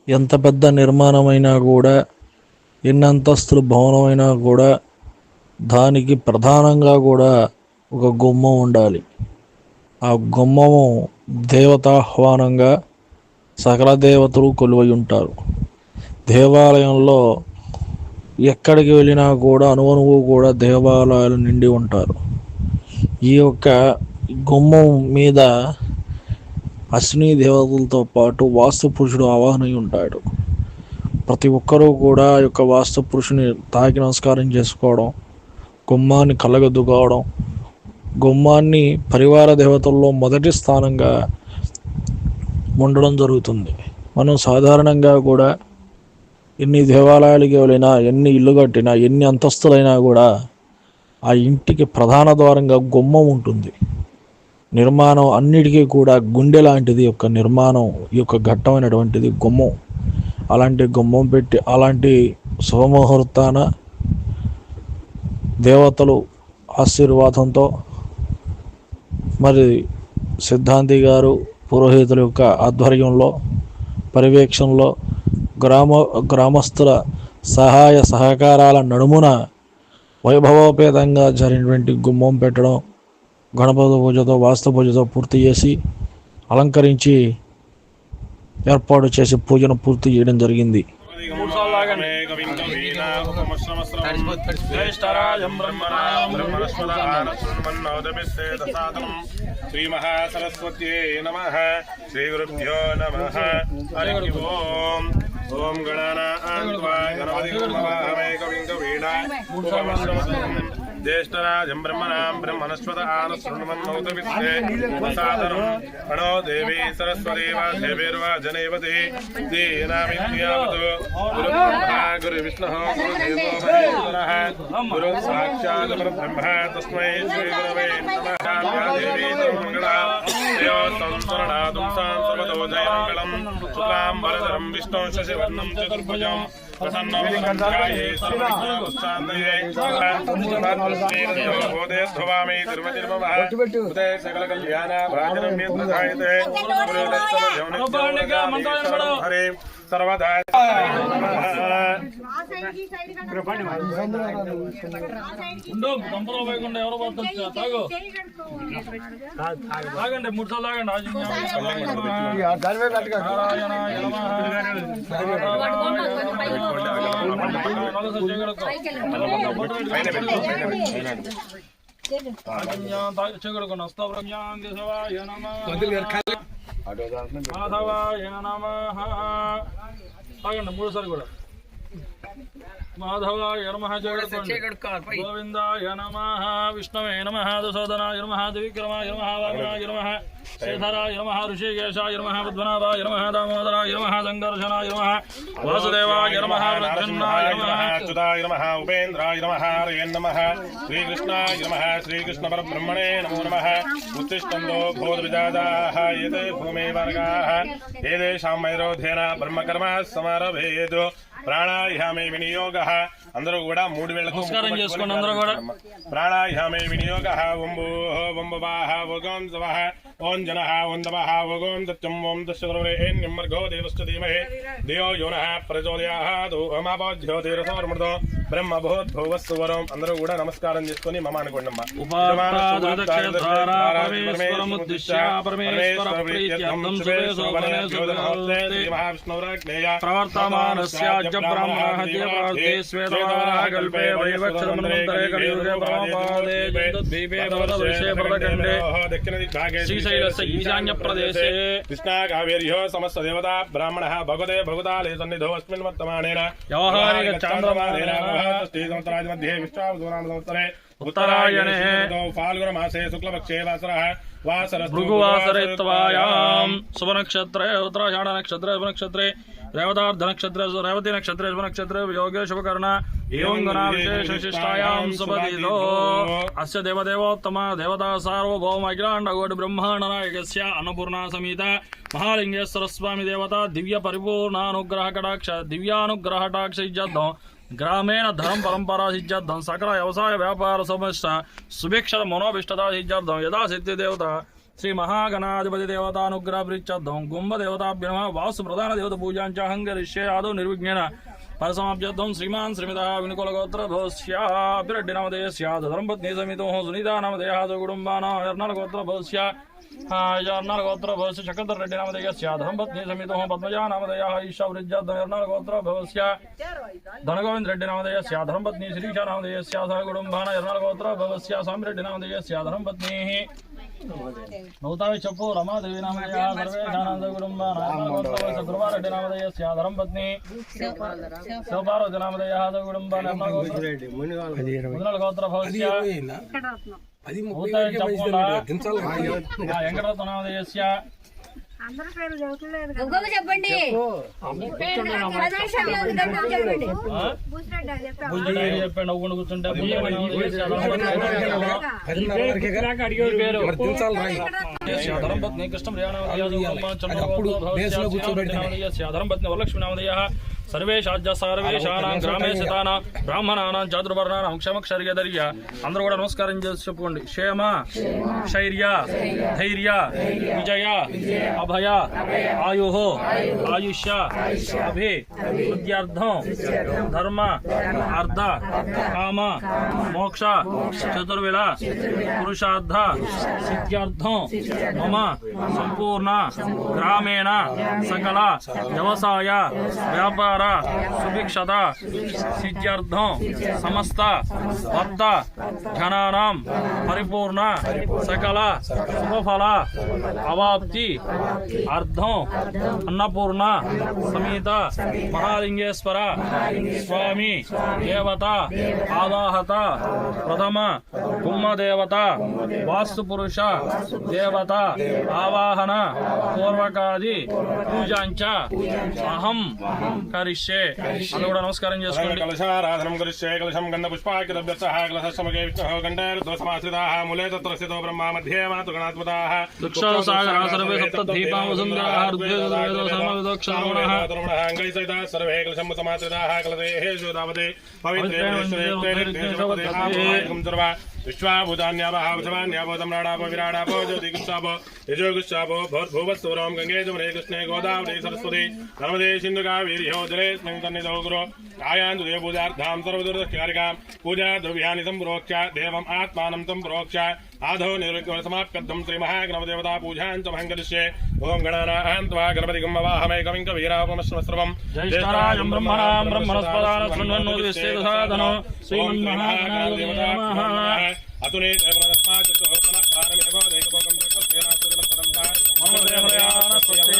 ఎంత పెద్ద నిర్మాణమైనా కూడా, ఎన్ని అంతస్తుల భవనమైనా కూడా దానికి ప్రధానంగా కూడా ఒక గుమ్మం ఉండాలి. ఆ గుమ్మము దేవతాహ్వానంగా సకల దేవతలు కొలువై ఉంటారు. దేవాలయంలో ఎక్కడికి వెళ్ళినా కూడా అనువనువు కూడా దేవాలయాలు నిండి ఉంటారు. ఈ యొక్క గుమ్మం మీద అశ్విని దేవతలతో పాటు వాస్తు పురుషుడు ఆవాహనై ఉంటాడు. ప్రతి ఒక్కరూ కూడా ఆ యొక్క వాస్తు పురుషుని తాకి నమస్కారం చేసుకోవడం, గుమ్మాన్ని కళ్ళగద్దుకోవడం, గుమ్మాన్ని పరివార దేవతల్లో మొదటి స్థానంగా ఉండడం జరుగుతుంది. మనం సాధారణంగా కూడా ఎన్ని దేవాలయాలకి వెళ్ళినా, ఎన్ని ఇల్లు కట్టినా, ఎన్ని అంతస్తులైనా కూడా ఆ ఇంటికి ప్రధాన ద్వారంగా గుమ్మం ఉంటుంది. నిర్మాణం అన్నిటికీ కూడా గుండె లాంటిది యొక్క నిర్మాణం, ఈ యొక్క ఘట్టమైనటువంటిది గుమ్మం. అలాంటి గుమ్మం పెట్టి అలాంటి శుభముహూర్తాన దేవతలు ఆశీర్వాదంతో మరి సిద్ధాంతి గారు పురోహితుల యొక్క ఆధ్వర్యంలో పర్యవేక్షణలో గ్రామస్తుల సహాయ సహకారాల నడుమున వైభవోపేతంగా జరిగినటువంటి గుమ్మం పెట్టడం, గణపతి పూజతో వాస్తు పూజతో పూర్తి చేసి అలంకరించి ఏర్పాటు చేసి పూజను పూర్తి చేయడం జరిగింది. శ్రీ మహాసరస్వత్యై నమః. శ్రీ గురుభ్యో నమః. హరి ఓం. ఓం గణానాం త్వా గణపతిం వవామహే కవిం కవీనాం ఉపమశ్రవస్తమం జ్యేష్ఠరాజం బ్రహ్మణాం బ్రహ్మణస్పత ఆనశృణ్వన్నోతవిద్యే ప్రసాదరం ప్రణో దేవీ సరస్వతి వాజనేవతి దీనామిత్యావతు గురు బ్రహ్మ గురు విష్ణు గురుదేవో మహేశ్వరః గురు సాక్షాత్ పరబ్రహ్మ తస్మై శ్రీ గురవే నమః. దేవీ సర్వమంగళా దేవో సంస్మరణాతుం సర్వతో జయమంగళం. శుక్లాం వరదరం విష్ణు శశివర్ణం చతుర్భుజం ప్రసన్నం ధ్యాయే సర్వవిఘ్నోపశాంతయే. ధ్రువామి తిరుమతిర్మమః ఉదయ సకల కళ్యాణ భాజనం మే హరే సర్వదా. తాగండి 3 సార్లు కూడా మాధవాయ నమః. గోవిందాయ నమః. విష్ణవే నమః. దశోధనాయ నమః. త్రివిక్రమాయ నమః. వామనాయ నమః. శ్రీధరాయ నమః. ఋషికేశాయ నమః. పద్మనాభాయ నమః. దామోదరాయ నమః. సంకర్షణాయ నమః. వాసుదేవాయ నమః. ప్రసన్నాయ నమః. అచ్యుతాయ నమః. ఉపేంద్రాయ నమః. హరయే నమః. శ్రీకృష్ణాయ నమః. శ్రీకృష్ణ పరబ్రహ్మణే నమో నమః. ఉత్తిష్టంతో భూతవిజాతాః ఏతే భూమే వర్గాః ఏదేషాం వైరోధేన బ్రహ్మకర్మ సమారభేతు. ప్రాణాయామే వినియోగ. అందరూ కూడా 3 వేళ్లతో నమస్కారం చేసుకోండి. అందరూ కూడా ప్రాణాయామే వినియోగ. ఓం భూః ఓం భువః ఓం స్వః ఓం జనః ఓం తపః ఓం సత్యం ఓం దశరథేన్యమర్గో దేవశ్చ ధీమహి ధియో యో నః ప్రచోదయాత్. ఓమాపోజ్యోతిరసోర్మృతో బ్రహ్మభూద్భువస్సువరం. అందరూ కూడా నమస్కారం చేసుకొని మమ అనుకోండి. ఈశాన్య ప్రదేశే కృష్ణా కావేర్యో సమస్త దేవతా బ్రాహ్మణ భగవతే భగవతాలే సన్నిధో అస్మిన్ వర్తమానేన వ్యవహారిక చాంద్రమానేన సంవత్సరాది మధ్యే విశ్వావసునామ సంవత్సరే ఉత్తరాయణే फाल्गुन मासे शुक्लपक्षे वासरः भृगुवासरे त्वायां शुभनक्षत्रे उत्तराषाढ नक्षत्रे शुभनक्षत्रे रेवतार्ध नक्षत्रे रेवती नक्षत्रे शुभनक्षत्रे योगे शुभकर्ण एवं गणाविशेषशिष्टायां शुभदितो अस्य देवदेवोत्तम देवता सार्वभौम अखिलाण्डकोटि ब्रह्माण्ड नायकस्य अन्नपूर्णा समेत महालिंगेश्वर स्वामी देवता दिव्य परिपूर्णानुग्रह कटाक्ष दिव्यानुग्रह कटाक्ष इज्जतो ग्रामीण धर्म परंपरा सिद्धार्थम सकल व्यवसाय व्यापार समस्या सुभिक्षर मनोभिष्टता सिद्धार्थम यदा सिद्धि देवता శ్రీ మహాగణాధిపతి దేవతానుగ్రహ ప్రీత్యర్థం గుంభ దేవతాభ్య నమః వాస్తు ప్రధాన దేవత పూజాంచ హంగరిష్యే ఆదౌ నిర్విఘ్నేన परसमाप्यर्थं श्रीमान् श्रीमतः विनुकुलगोत्रभवस्याभिरड्डि नामधेयस्य धर्मपत्नी समितो सुनीता नामधेयः कुटुम्बानां यर्नलगोत्रभवस्य यर्नलगोत्रभवस्य चक्रधररेड्डि नामधेयस्य धर्मपत्नी समितो पद्मजा नामधेयः ईशावृज्यर्थं यर्नलगोत्रभवस्य धनगोविन्दरेड्डि नामधेयस्य धर्मपत्नी श्रीशा नामधेयस्य सह कुटुम्बानां यर्नलगोत्रभवस्य स्वामिरेड्डि नामधेयस्य धर्मपत्नीः नौतावि चप्पु रमादेवी नामधेयः सर्वेषानन्द कुटुम्बानां यर्नलगोत्रभवस्य गुरुवारेड्डि नामधेयस्य धर्मपत्नी शिवपार्वती नामधेयः कुटुम्बानां मुदनलगोत्रभवस्य వెంకటరత్న నామధేయस्य చెప్పండి చెప్పండి అవ్వకుండా కూర్చుంటే ధర్మపత్ని కృష్ణ ధర్మపత్ని వరలక్ష్మి నామధేయ సర్వేషాజ్య గ్రామే స్థితానా బ్రాహ్మణానాం చాతుర్వర్ణానాం క్షమక్షర్యధర్య అందరూ కూడా నమస్కారం చేసి చెప్పుకోండి. క్షేమ శైర్య ధైర్య విజయ అభయ ఆయు ఆయుష్య అభివృద్ధ్యర్థం ధర్మ అర్థ కామ మోక్ష చతుర్విధ పురుషార్థ సిద్ధ్యర్థం మమ సంపూర్ణ గ్రామీణ సకల వ్యవసాయ వ్యాపార సుభిక్షత సిద్ధ్యర్థం సమస్త భక్త జనానాం పరిపూర్ణ సకల శుభఫల అవాప్తి అర్థం అన్నపూర్ణ సమేత మహాలింగేశ్వర స్వామి దేవత ఆదాహత ప్రథమ గుమ్మదేవత వాస్తుపురుష దేవత ఆవాహన పూర్వకాది పూజాంచ అహం కరిష్యే. అందరూ కూడా నమస్కారం చేసుకోండి. కలశారాధనం కరిష్యే. కలశం గంధ పుష్పాకిరభ్యర్థః కలశస్సమగే విష్ణుః గంధైర్దోసమాశ్రితాః మూలే తత్ర స్థితో బ్రహ్మ మధ్యే మాతృగణాత్మతాః దుక్షసాగరా సర్వే సప్త దీపాం వసుంధరాః ఋగ్వేదో సమవేదోక్షరమణః అంగై సహితాః సర్వే కలశం సమాశ్రితాః కలశేషు తావతే పవిత్రేణ విశ్వాభూతాన్యాభావసమాన్యాభూతం రాడాపో విరాడాపో జ్యోతిగుప్తాపో యజోగుప్తాపో భూర్భువత్సూరం గంగే జమునే కృష్ణే గోదావరి సరస్వతి నర్మదే సింధు కావేరి జలేస్మిన్ సన్నిధౌ గురు ఆయాంతు దేవపూజార్థాం సర్వదుర్దకారికాం పూజా ద్రవ్యాన్ని సంప్రోక్ష్య దేవం ఆత్మానం సంప్రోక్ష్య ఆధో నిర్విఘ్నసమాప్యర్థం శ్రీ మహాగణపదేవతా పూజాంచ మహంకరిష్యే. ఓం గణానాం త్వా గణపతిగం వవాహమైకమింక వీరాపమశ్రవస్రవం జ్యేష్ఠరాజం బ్రహ్మణాం బ్రహ్మణస్పదాన శృణ్వన్నోతి విశ్వేదసాదనో శ్రీమన్మహాగణాధిపతయే నమః. అతునే దేవరస్మాత్ చోపన ప్రారమిహో దేవభోగం దేవసేనాశ్రమస్తరంతా మమ దేవయాన స్వస్తి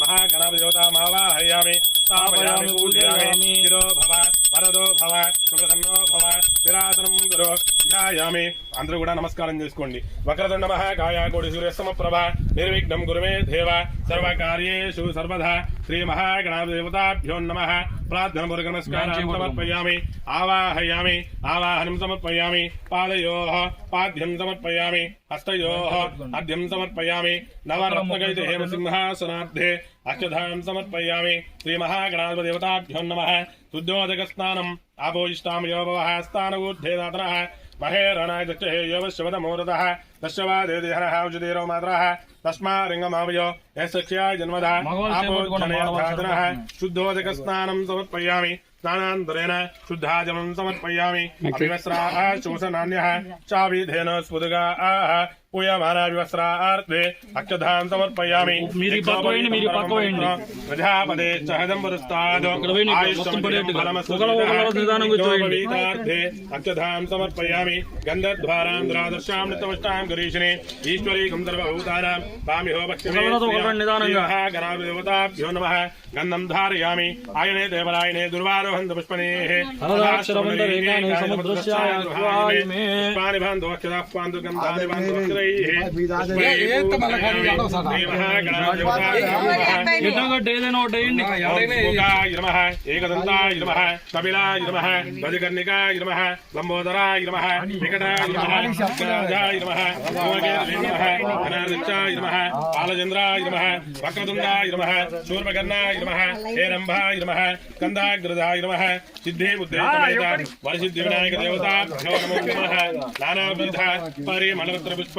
మహాగణపదేవతా మావాహయామి స్థాపయామి పూజయామి. శిరో భవ వరదో భవ సుప్రసన్నో భవ స్థిరాసనం గురు ధ్యాయామి. అందరూ కూడా నమస్కారం చేసుకోండి. వక్రతుండ మహాకాయ కోటి సూర్య సమప్రభ నిర్విఘ్నం గురుమే దేవ సర్వకార్యేషు సర్వదా. శ్రీ మహాగణాధిపతాభ్యో నమః. ప్రార్థనపూర్వక నమస్కారం సమర్పయామి. ఆవాహయామి. ఆవాహనం సమర్పయామి. పాదయోః పాద్యం సమర్పయామి. హస్తయోః అద్యం సమర్పయామి. నవరత్నగైతే హేమసింహాసనార్థే అక్షధాం సమర్పయామి. శ్రీ మహాగణాధిపదేవతాభ్యో నమః. శుద్ధోదక స్నానం ఆపోయిష్టాం యోభవః స్థానవూర్ధేదాతనః మహేరణాయ దక్షే యోవశవదమూరతః దశవాదేహరః ఉజదేరో మాతరః తస్మారింగమావయో యస్యాయ జన్మదః ఆపోజ్జనయధాతనః. శుద్ధోదక స్నానం సమర్పయామి. స్నానాంతరేణ శుద్ధాజలం సమర్పయామి. అవివస్రాః శోషనాన్యః చావిధేన స్ఫుదుగాః పూయమానా వివస్రార్థే అక్షధాం సమర్పయామి. ప్రజాపదే సహదంబరుస్తాద్ ఆయుష్మఫలమస్తీతార్థే అక్షధాం సమర్పయామి. గంధద్వారాంధ్రాదర్శాం నితమష్టాం గరీషిణి ఈశ్వరీకం సర్వభూతానాం పామిహో భక్ష్యదేవతాభ్యో నమః. గంధం ధారయామి. ఆయనే దేవరాయనే దుర్వారోహంత పుష్పణేః పుష్పాని బాంధు అక్షదాః పాందు గంధాని బాంధు ఏదైనా ఒకటి వేయండి. ఏకదంతాయ నమః కపిలాయ నమః గజకర్ణికాయ నమః లంబోదరాయ నమః వికటాయ నమః గజాయ నమః భువనేశ్వరాయ నమః అనాదిత్యాయ నమః బాలచంద్రాయ నమః వక్రతుండాయ నమః శూర్పకర్ణాయ నమః హేరంబాయ నమః స్కందాగ్రదాయ నమః సిద్ధి బుద్ధి సమేత వరసిద్ధి వినాయక దేవతాభ్యో నమో నమః నానావిధ పరిమళపత్ర పుష్ప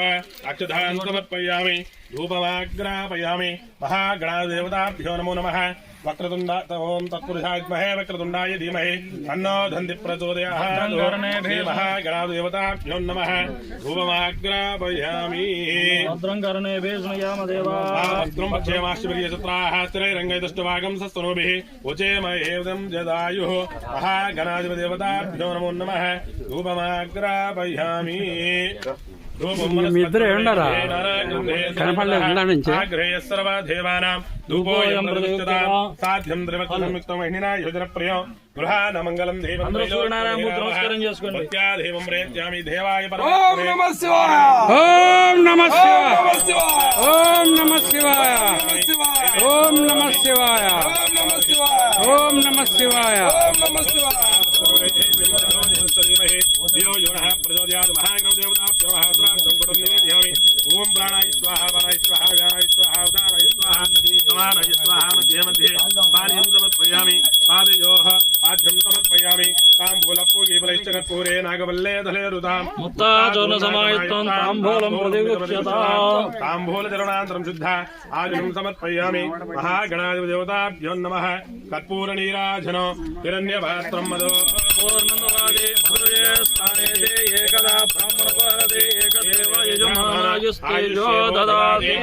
అక్షతాన్ సమర్పయామి ధూపమాగ్రాపయామి మహాగణాదేవతాభ్యో నమో నమః వక్రతుండ ఓం తత్పురుషాయ విద్మహే వక్రతుండాయ ధీమహి తన్నో దంది ప్రచోదయాత్ మహాగణాదేవతాభ్యో నమః ధూపమాగ్రాపయామి భద్రం కర్ణేభిः శృణుయామ దేవాः వస్త్రం పక్షేమాశ్చర్యచత్రాः స్థిరైరంగైదష్టవాగం సస్తనూభిः ఉచేమయేదం జదాయుः మహాగణాధిపదేవతాభ్యో నమో నమః ధూపమాగ్రాపయామి మీ ఇద్దరు ఏమన్నారా కనపడలేదు ఇందా నుంచి దేవానాం ధూపోయం ప్రతిష్ఠితాం సాధ్యం ద్రవకం మహిళా యోజన ప్రియం గృహాన మంగళం దేవం నమస్కారం చేసుకోండి. దేవం ప్రేత్యామి దేవాయ ఓం నమః శివాయ ఓం నమః శివాయ ఓం నమః శివాయ ఓం నమః శివాయ ఓం నమః శివాయ ఓం నమః శివాయ ఓం ప్రాణాయ స్వాహ వరాయ స్వాహ వ్యానాయ స్వాహ ఉదానాయ స్వాహ సమానాయ స్వాహ మధ్య మధ్య పానీయం సమర్పయామి పాదయోః పాద్యం సమర్పయామి తాంబూలపూగీబలైశ్చ కర్పూరే నాగవల్లే దళేరుతాం ముత్తాచూర్ణ సమాయుక్తం తాంబూలం ప్రతిగృహ్యతాం తాంబూలచరణాంతరం శుద్ధ ఆజనం సమర్పయామి మహాగణాధిపదేవతాభ్యో నమః కర్పూర నీరాజనో హిరణ్యపాత్రం మదో పూర్ణందవాదే మధురే స్థానే తే ఏకదా బ్రాహ్మణపదే ఏకదేవ యజమానాయస్తేజో దదాతి